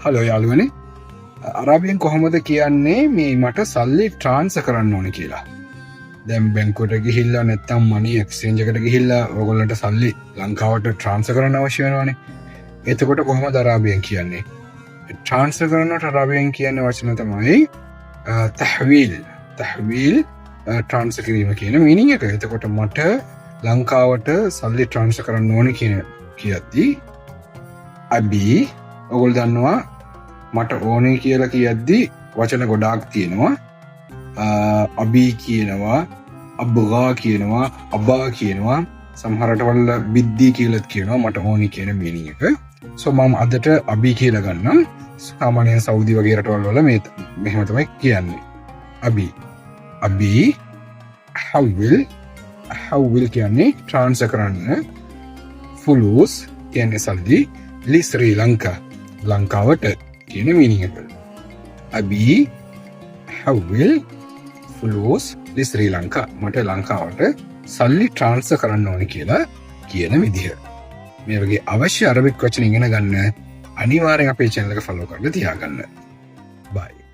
Hello යාළුවනේ, අරාබියෙන් කොහොමද කියන්නේ මේ මට සල්ලි ට්‍රාන්ස්ෆර් කරන්න ඕනේ කියලා. දැන් බැංකුවට ගිහිල්ලා නැත්තම් මනි එක්ස්චේන්ජ් එකට ගිහිල්ලා ඕගොල්ලන්ට සල්ලි ලංකාවට ට්‍රාන්ස්ෆර් කරන්න අවශ්‍ය වෙනවනේ. එතකොට කොහොමද අරාබියෙන් කියන්නේ? ට්‍රාන්ස්ෆර් කරනට අරාබියෙන් කියන වචන තමයි තහවීල්. තහවීල් ට්‍රාන්ස්ෆර් කිරීම කියන මීනින් එක. එතකොට මට ලංකාවට සල්ලි ට්‍රාන්ස්ෆර් කරන්න ඕනේ කියද්දී අබී ඔගොල්ලෝ දන්නවා මට ඕනේ කියලා කියද්දි වචන ගොඩාක් තියෙනවා. අබී කියනවා, අබ්ගා කියනවා, අබා කියනවා, සමහර රටවල බිද්දී කියලාත් කියනවා මට ඕනේ කියන මීනින් එක. සෝ මම අදට අබී කියලා ගන්නම්. සාමාන්‍යයෙන් සෞදි වගේ රටවල් වල මෙහෙම තමයි කියන්නේ. අබී හව්විල් කියන්නේ ට්‍රාන්ස්ෆර් කරන්න. ෆුලූස් කියන්නේ සල්ලි. ලි ශ්‍රී ලංකා ලංකාවට කියන මීනින් එක. අබී හව්විල් ෆුලූස් ලි ශ්‍රී ලංකා මට ලංකාවට සල්ලි ට්‍රාන්ස්ෆර් කරන්න ඕනේ කියලා කියන විදිහ. මේ වගේ අවශ්‍ය අරබික් වචන ඉගෙන ගන්න අනිවාර්යෙන් අපේ channel එක follow කරලා තියාගන්න. bye.